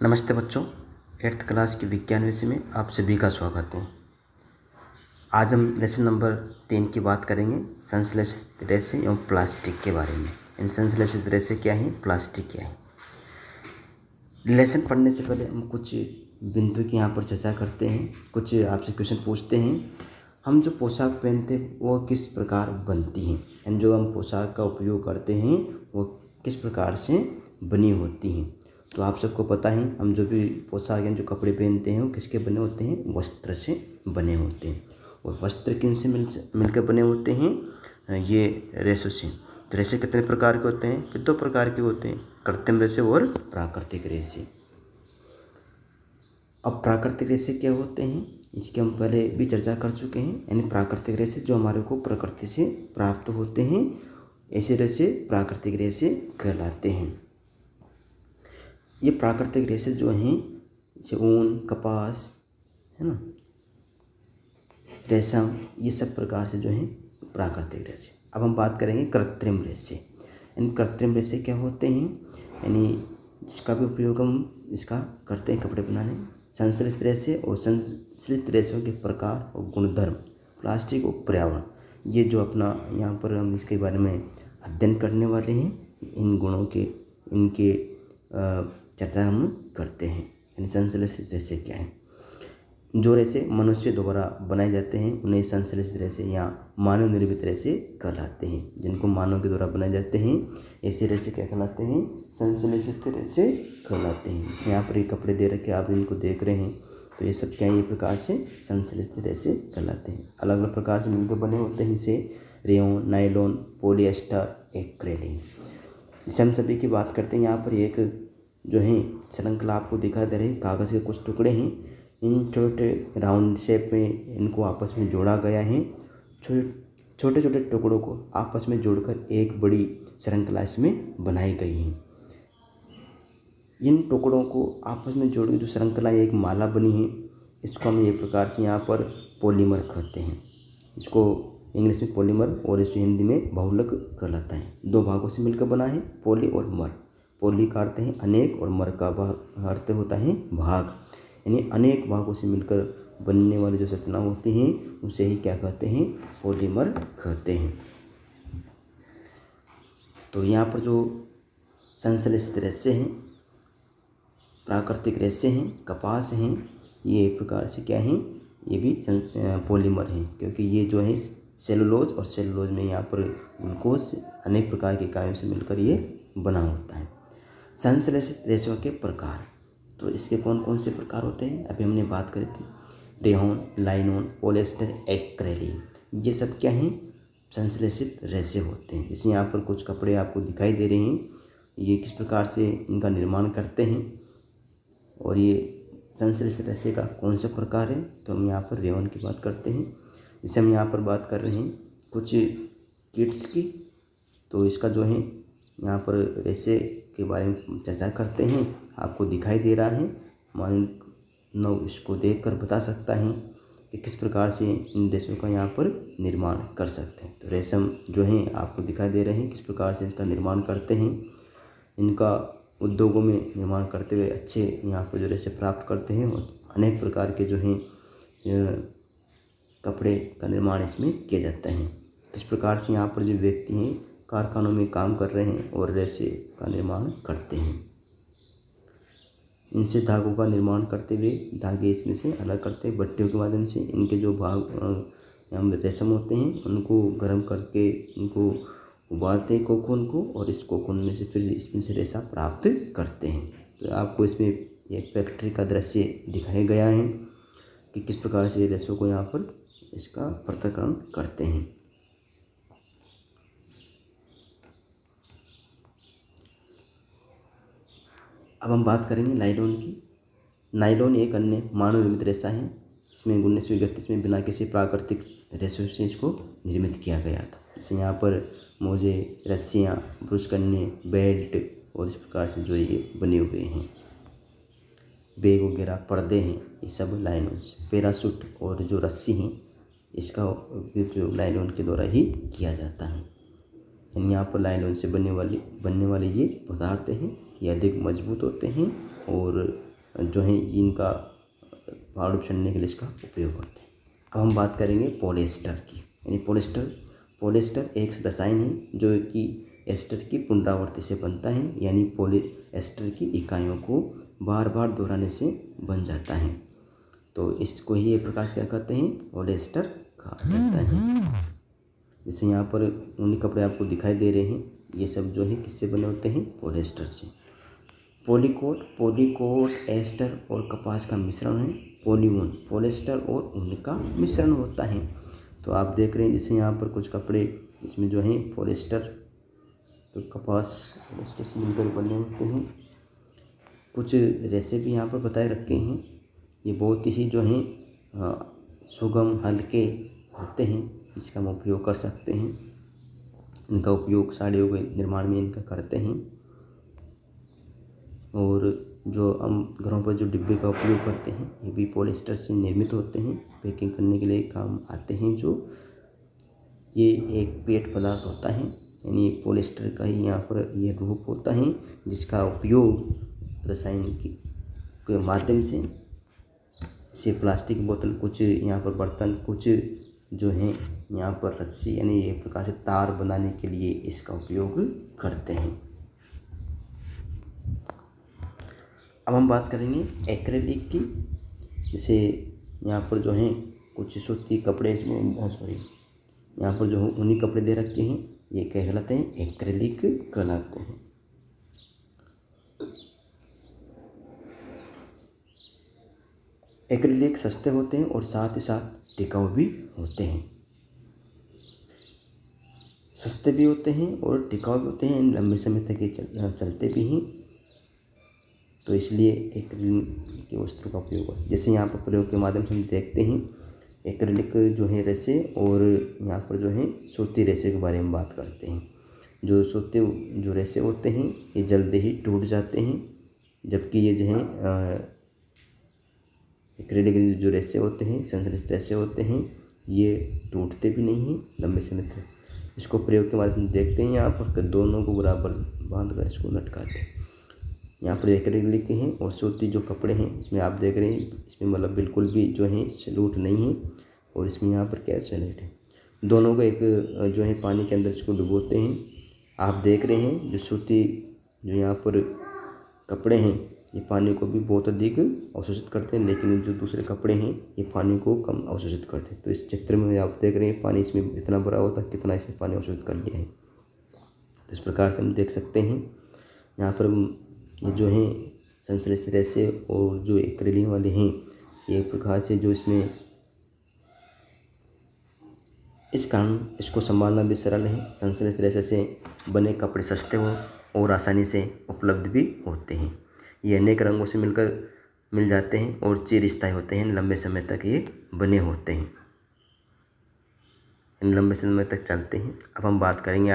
नमस्ते बच्चों, 8th class की विज्ञान विषय में आप सभी का स्वागत है। आज हम लेसन नंबर 3 की बात करेंगे, संश्लेषित रेशे एवं प्लास्टिक के बारे में। इन संश्लेषित रेशे क्या है, प्लास्टिक क्या है। लेसन पढ़ने से पहले हम कुछ बिंदु की यहाँ पर चर्चा करते हैं, कुछ आपसे क्वेश्चन पूछते हैं। हम जो पोशाक पहनते हैं वो किस प्रकार बनती हैं, यानी जो हम पोशाक का उपयोग करते हैं वो किस प्रकार से बनी होती हैं। तो आप सबको पता है, हम जो भी पोशाक यानी जो कपड़े पहनते हैं वो किसके बने होते हैं, वस्त्र से बने होते हैं। और वस्त्र किन से मिलकर बने होते हैं, ये रेशों से। तो रेशे कितने प्रकार के होते हैं, फिर 2 प्रकार के होते हैं, कृत्रिम रेशे और प्राकृतिक रेशे। अब प्राकृतिक रेशे क्या होते हैं, इसकी हम पहले भी चर्चा कर चुके हैं। यानी प्राकृतिक रेशे जो हमारे को प्रकृति से प्राप्त होते हैं, ऐसे रेशे प्राकृतिक रेशे कहलाते हैं। ये प्राकृतिक रेशे जो हैं, जैसे ऊन, कपास, है ना, रेशम, ये सब प्रकार से जो हैं प्राकृतिक रेशे। अब हम बात करेंगे कृत्रिम रेशे। यानी कृत्रिम रेशे क्या होते हैं, यानी जिसका भी उपयोग हम इसका करते हैं कपड़े बनाने। संश्लेषित रेशे और संश्लेषित रेशों के प्रकार और गुणधर्म, प्लास्टिक और पर्यावरण, ये जो अपना यहाँ पर हम इसके बारे में अध्ययन करने वाले हैं। इन गुणों के इनके चर्चा हम करते हैं। यानी संश्लेषित रेशे क्या है। जो रेशे मनुष्य द्वारा बनाए जाते हैं उन्हें संश्लेषित रेशे या मानव निर्मित रेशे कहलाते हैं। जिनको मानव के द्वारा बनाए जाते हैं ऐसे रेशे क्या कहलाते हैं, संश्लेषित रेशे कहलाते हैं। जैसे यहाँ पर ये कपड़े दे रखे, आप इनको देख रहे हैं, तो ये सब क्या है, ये प्रकार से संश्लेषित रेशे कहलाते हैं। अलग अलग प्रकार से मिलकर बने होते हैं, जैसे रेयॉन, नायलॉन, पॉलिएस्टर, एक्रेलिन। जैसे हम सभी की बात करते हैं, यहाँ पर एक जो है श्रृंखला आपको दिखा दे रही है, कागज़ के कुछ टुकड़े हैं। इन छोटे राउंड शेप में इनको आपस में जोड़ा गया है। छोटे छोटे टुकड़ों को आपस में जोड़कर एक बड़ी श्रृंखला इसमें बनाई गई है। इन टुकड़ों को आपस में जोड़ के जो श्रृंखला एक माला बनी है, इसको हम एक प्रकार से यहाँ पर पॉलीमर कहते हैं। इसको इंग्लिश में पॉलीमर और इसे हिंदी में बहुलक कहलाता है। 2 भागों से मिलकर बना है, पॉली और मर। पॉली का अर्थ है अनेक और मर का अर्थ होता है भाग। यानी अनेक भागों से मिलकर बनने वाली जो संरचना होती हैं उसे ही क्या कहते हैं, पॉलीमर कहते हैं। तो यहाँ पर जो संश्लेषित रेशे हैं, प्राकृतिक रेशे हैं, कपास हैं, ये एक प्रकार से क्या हैं, ये भी पॉलीमर हैं। क्योंकि ये जो है सेलुलोज और सेलुलोज में यहाँ पर ग्लूकोज अनेक प्रकार के इकाइयों से मिलकर ये बना होता है। संश्लेषित रेशों के प्रकार, तो इसके कौन कौन से प्रकार होते हैं, अभी हमने बात करी थी। रेयॉन, लाइनोन, पॉलिएस्टर, एक्रेलिन, ये सब क्या हैं, संश्लेषित रेशे होते हैं। जैसे यहाँ पर कुछ कपड़े आपको दिखाई दे रहे हैं, ये किस प्रकार से इनका निर्माण करते हैं और ये संश्लेषित रेशे का कौन सा प्रकार है। तो हम यहाँ पर रेयॉन की बात करते हैं। जैसे हम यहाँ पर बात कर रहे हैं कुछ किट्स की, तो इसका जो है यहाँ पर रेशे के बारे में चर्चा करते हैं। आपको दिखाई दे रहा है, मानव इसको देखकर बता सकता है कि किस प्रकार से इन रेशों का यहाँ पर निर्माण कर सकते हैं। तो रेशम जो है आपको दिखाई दे रहे हैं किस प्रकार से इसका निर्माण करते हैं। इनका उद्योगों में निर्माण करते हुए अच्छे यहाँ पर जो रेशे प्राप्त करते हैं और अनेक प्रकार के जो हैं कपड़े का निर्माण इसमें किया जाता है। किस प्रकार से यहाँ पर जो व्यक्ति हैं कारखानों में काम कर रहे हैं और रेशे का निर्माण करते हैं। इनसे धागों का निर्माण करते हुए धागे इसमें से अलग करते हैं भट्टियों के माध्यम से। इनके जो भाग रेशम होते हैं उनको गर्म करके इनको उबालते हैं कोकून को, और इस कोकून में से फिर इसमें से रेशा प्राप्त करते हैं। तो आपको इसमें एक फैक्ट्री का दृश्य दिखाया गया है कि किस प्रकार से रेशों को यहाँ पर इसका पृथक्करण करते हैं। अब हम बात करेंगे नायलॉन की। नायलॉन एक अन्य मानव निर्मित रेशा है। इसमें 1931 में बिना किसी प्राकृतिक रेशों से इसको निर्मित किया गया था। जैसे यहाँ पर मोजे, रस्सियाँ, ब्रुशकन्ने, बेल्ट और इस प्रकार से जो ये बने हुए हैं, बैग वगैरह, पर्दे हैं, ये सब नायलॉन से। पैराशूट और जो रस्सी हैं इसका उपयोग नायलॉन के द्वारा ही किया जाता है। यानी यहाँ पर नायलॉन से बनने वाले ये पदार्थ हैं, ये अधिक मजबूत होते हैं और जो है इनका पाउडर छानने के लिए इसका उपयोग करते हैं। अब हम बात करेंगे पॉलिएस्टर की, यानी पॉलिएस्टर एक रसायन है जो कि एस्टर की पुनरावृत्ति से बनता है, यानी पॉलिएस्टर की इकाइयों को बार बार दोहराने से बन जाता है। तो इसको ही एक प्रकार से क्या कहते हैं, पॉलिएस्टर कहा जाता है। जैसे यहाँ पर ऊनी कपड़े आपको दिखाई दे रहे हैं, ये सब जो है किससे बने होते हैं, पॉलिएस्टर से। पॉलीकोट एस्टर और कपास का मिश्रण है। पॉलीवूल पॉलिएस्टर और ऊन का मिश्रण होता है। तो आप देख रहे हैं जैसे यहाँ पर कुछ कपड़े इसमें जो हैं पॉलिएस्टर तो कपास पॉलिएस्टर से मिलकर बने होते हैं। कुछ रेसे भी यहाँ पर बताए रखे हैं। ये बहुत ही जो हैं सुगम हल्के होते हैं, इसका हम उपयोग कर सकते हैं। इनका उपयोग साड़ियों के निर्माण में इनका करते हैं। और जो हम घरों पर जो डिब्बे का उपयोग करते हैं ये भी पॉलिएस्टर से निर्मित होते हैं, पैकिंग करने के लिए काम आते हैं। जो ये एक पेट पदार्थ होता है, यानी पॉलिएस्टर का ही यहाँ पर ये रूप होता है जिसका उपयोग रसायन के माध्यम से प्लास्टिक बोतल, कुछ यहाँ पर बर्तन, कुछ जो हैं यहाँ पर रस्सी यानी एक प्रकार से तार बनाने के लिए इसका उपयोग करते हैं। अब हम बात करेंगे एक्रेलिक की। जैसे यहाँ पर जो हैं कुछ सूती कपड़े इसमें यहाँ पर जो ऊनी कपड़े दे रखे हैं ये क्या कहलाते हैं, एक्रेलिक कहलाते हैं। एक्रेलिक सस्ते होते हैं और साथ ही साथ टिकाऊ भी होते हैं। सस्ते भी होते हैं और टिकाऊ भी होते हैं, लंबे समय तक ये चलते भी हैं। तो इसलिए एक्रेलिक के वस्त्रों का उपयोग है। जैसे यहाँ पर प्रयोग के माध्यम से हम देखते हैं एक्रेलिक जो है रेसे और यहाँ पर जो है सूती रेसे के बारे में बात करते हैं। जो सूती जो रेसे होते हैं ये जल्दी ही टूट जाते हैं, जबकि ये जो है एक्रेलिक जो रेसे होते हैं, संश्लेषित रेसे होते हैं, ये टूटते भी नहीं हैं लंबे समय तक। इसको प्रयोग के माध्यम से देखते हैं यहाँ पर दोनों को बराबर बांध कर इसको लटकाते हैं। यहाँ पर एक्रेलिक के हैं और सूती जो कपड़े हैं इसमें आप देख रहे हैं इसमें मतलब बिल्कुल भी जो है सलूट नहीं है और इसमें यहाँ पर क्या सलूट है। दोनों को एक जो है पानी के अंदर इसको डुबोते हैं। आप देख रहे हैं जो सूती जो यहाँ पर कपड़े हैं ये पानी को भी बहुत अधिक अवशोषित करते हैं, लेकिन जो दूसरे कपड़े हैं ये पानी को कम अवशोषित करते हैं। तो इस चित्र में आप देख रहे हैं पानी इसमें इतना भरा होता है, कितना इसमें पानी अवशोषित कर लिया है। तो इस प्रकार से हम देख सकते हैं यहाँ पर ये जो हैं संश्लेषित रेसे और जो एक्रेलिक वाले हैं ये एक प्रकार से जो इसमें इस कारण इसको संभालना भी सरल है। संश्लेषित रेसे से बने कपड़े सस्ते हो और आसानी से उपलब्ध भी होते हैं। ये अनेक रंगों से मिल जाते हैं और चिरस्थायी होते हैं, लंबे समय तक ये बने होते हैं, लंबे समय तक चलते हैं। अब हम बात करेंगे